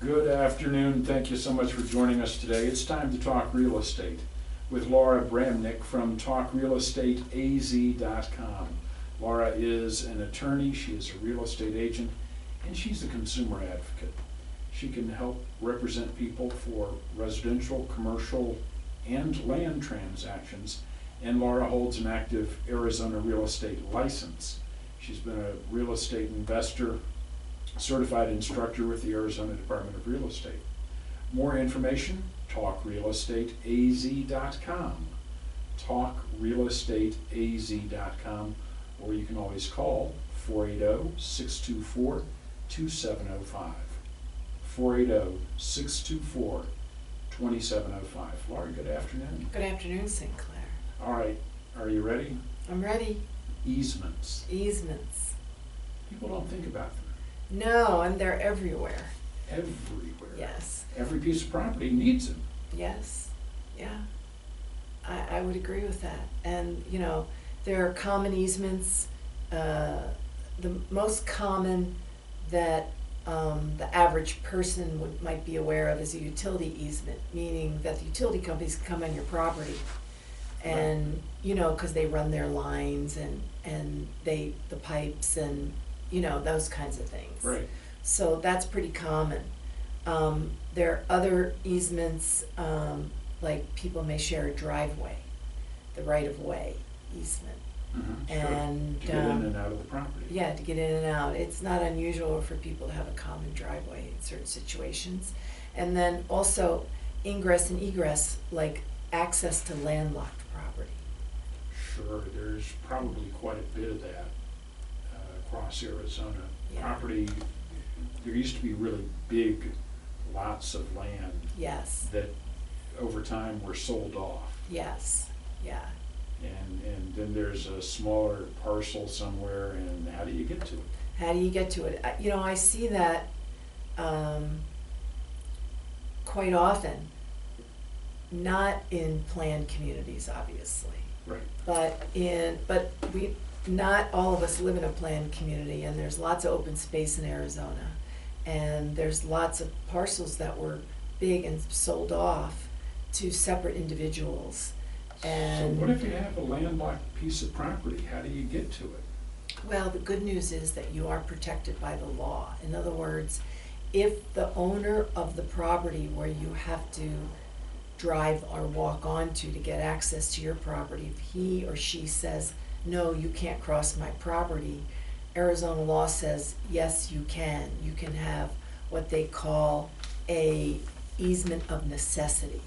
Good afternoon. Thank you so much for joining us today. It's time to talk real estate with Laura Bramnick from TalkRealEstateAZ.com. Laura is an attorney, she is a real estate agent, and she's a consumer advocate. She can help represent people for residential, commercial, and land transactions, and Laura holds an active Arizona real estate license. She's been a real estate investor, certified instructor with the Arizona Department of Real Estate. More information, TalkRealEstateAZ.com, TalkRealEstateAZ.com, or you can always call 480-624-2705. 480-624-2705. Laura, good afternoon. Good afternoon, St. Clair. All right, are you ready? I'm ready. Easements. Easements. People don't think about them. No, and they're everywhere. Everywhere. Yes. Every piece of property needs them. Yes. Yeah. I would agree with that. And, you know, there are common easements. The most common that the average person might be aware of is a utility easement, meaning that the utility companies come on your property and, Right. you know, because they run their lines and the pipes and, you know, those kinds of things. Right. So that's pretty common. There are other easements, like people may share a driveway, the right-of-way easement. Mm-hmm, And sure. To get in and out of the property. yeah, to get in and out. It's not unusual for people to have a common driveway in certain situations. And then also ingress and egress, like access to landlocked property. Sure, there's probably quite a bit of that across Arizona. Yeah. Property, there used to be really big lots of land Yes, that over time were sold off. yes, yeah. And then there's a smaller parcel somewhere, and how do you get to it? How do you get to it? You know, I see that quite often, not in planned communities, obviously, Right. but not all of us live in a planned community, and there's lots of open space in Arizona, and there's lots of parcels that were big and sold off to separate individuals. And So what if you have a landlocked piece of property? How do you get to it? well, the good news is that you are protected by the law. In other words, if the owner of the property where you have to drive or walk onto to get access to your property, if he or she says, no, you can't cross my property, Arizona law says, yes, you can. You can have what they call a easement of necessity.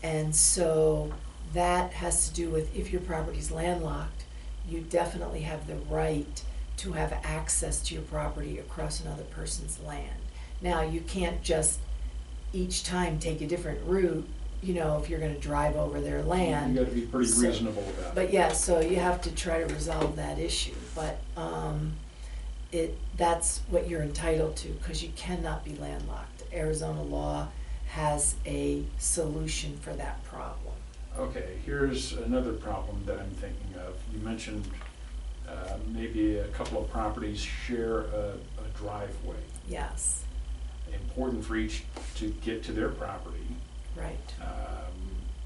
And so that has to do with if your property's landlocked, you definitely have the right to have access to your property across another person's land. Now, you can't just each time take a different route, you know, if you're gonna drive over their land. You gotta be pretty So- reasonable about it. But yeah, so you have to try to resolve that issue, but that's what you're entitled to, because you cannot be landlocked. Arizona law has a solution for that problem. Okay, here's another problem that I'm thinking of. You mentioned maybe a couple of properties share a driveway. Yes, Important for each to get to their property. right.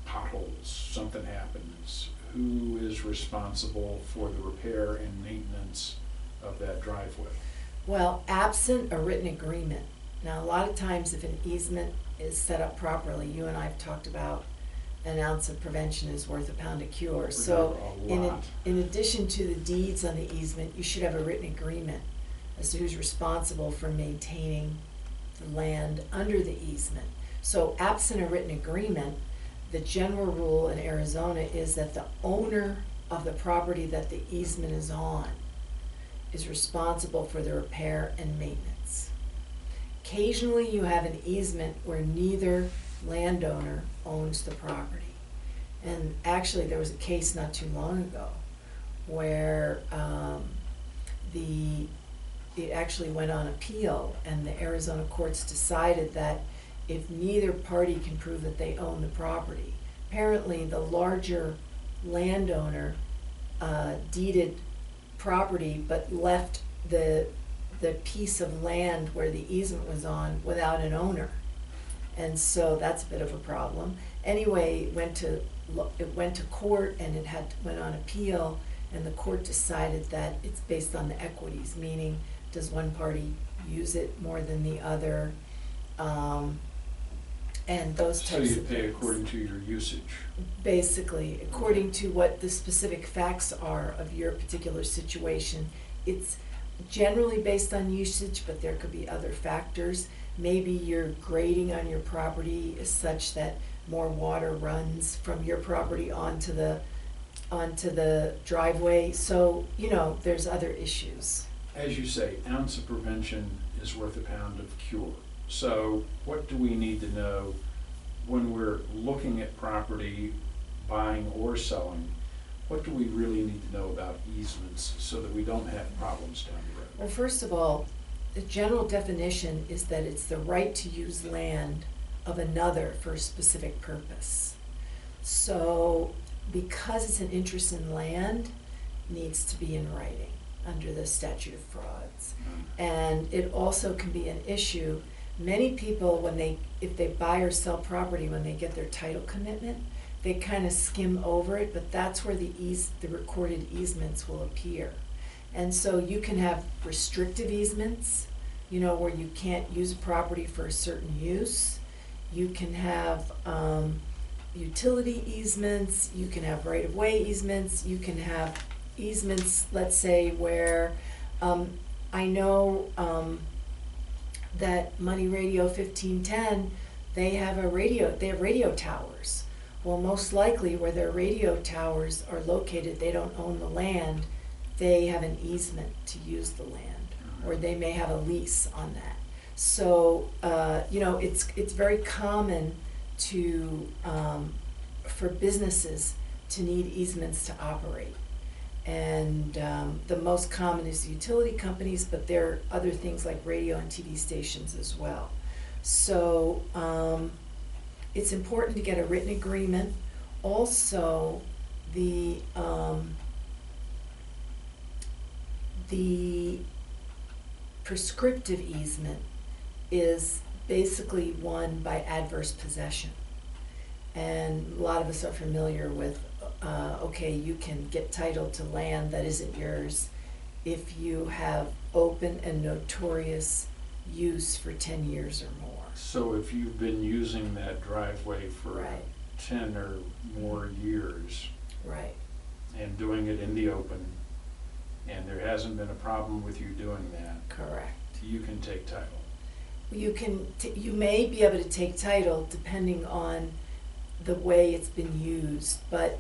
Potholes, something happens. Who is responsible for the repair and maintenance of that driveway? Well, absent a written agreement. Now, a lot of times if an easement is set up properly, you and I have talked about an ounce of prevention is worth a pound of cure. So A lot. in addition to the deeds on the easement, you should have a written agreement as to who's responsible for maintaining the land under the easement. So absent a written agreement, the general rule in Arizona is that the owner of the property that the easement is on is responsible for the repair and maintenance. Occasionally you have an easement where neither landowner owns the property. And actually there was a case not too long ago where it actually went on appeal, and the Arizona courts decided that if neither party can prove that they own the property, apparently the larger landowner deeded property but left the the piece of land where the easement was on without an owner. And so that's a bit of a problem. Anyway, it went to court and went on appeal, and the court decided that it's based on the equities, meaning does one party use it more than the other, and those types of things. So you pay according to your usage? Basically, according to what the specific facts are of your particular situation. It's generally based on usage, but there could be other factors. Maybe your grading on your property is such that more water runs from your property onto the driveway. So, there's other issues. As you say, ounce of prevention is worth a pound of cure. So what do we need to know when we're looking at property, buying or selling? What do we really need to know about easements so that we don't have problems down the road? Well, first of all, the general definition is that it's the right to use land of another for a specific purpose. So because it's an interest in land, it needs to be in writing under the statute of frauds. And it also can be an issue. Many people, if they buy or sell property, when they get their title commitment, they kind of skim over it, but that's where the recorded easements will appear. And so you can have restrictive easements, where you can't use a property for a certain use. You can have utility easements, you can have right-of-way easements, you can have easements, let's say, where I know that Money Radio 1510, they have radio towers. Well, most likely where their radio towers are located, they don't own the land, they have an easement to use the land, or they may have a lease on that. So, it's very common for businesses to need easements to operate. And the most common is utility companies, but there are other things like radio and TV stations as well. So it's important to get a written agreement. Also, the prescriptive easement is basically won by adverse possession. And a lot of us are familiar with, you can get title to land that isn't yours if you have open and notorious use for 10 years or more. So if you've been using that driveway for Right. 10 or more years, Right. and doing it in the open, and there hasn't been a problem with you doing that, Correct. you can take title. You may be able to take title depending on the way it's been used, but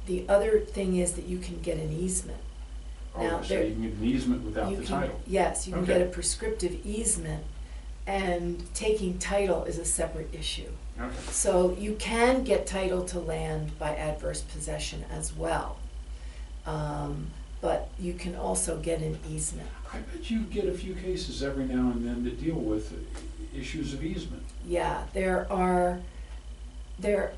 the other thing is that you can get an easement. Now, So you can get an easement without the title? Yes, you can Okay. get a prescriptive easement, and taking title is a separate issue. Okay. So you can get title to land by adverse possession as well. But you can also get an easement. I bet you get a few cases every now and then that deal with issues of easement. Yeah, there are a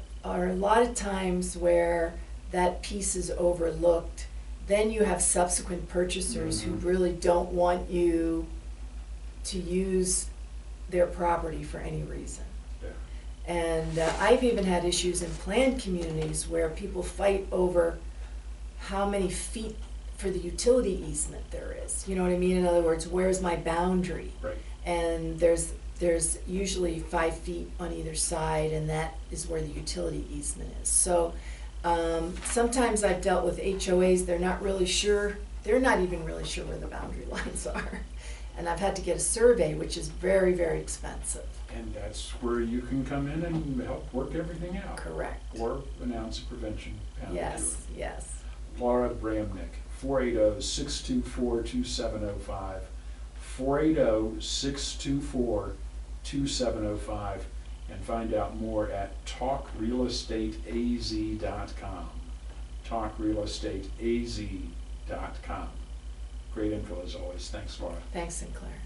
lot of times where that piece is overlooked. Then you have subsequent purchasers who really don't want you to use their property for any reason. Yeah. And I've even had issues in planned communities where people fight over how many feet for the utility easement there is. You know what I mean? In other words, where's my boundary? Right. And there's usually 5 feet on either side, and that is where the utility easement is. So sometimes I've dealt with HOAs, they're not even really sure where the boundary lines are. And I've had to get a survey, which is very, very expensive. And that's where you can come in and help work everything out. Correct. Or announce a prevention penalty. Yes. Laura Bramnick, 480-624-2705, 480-624-2705, and find out more at talkrealestateaz.com. talkrealestateaz.com. Great info as always. Thanks, Laura. Thanks, Sinclair.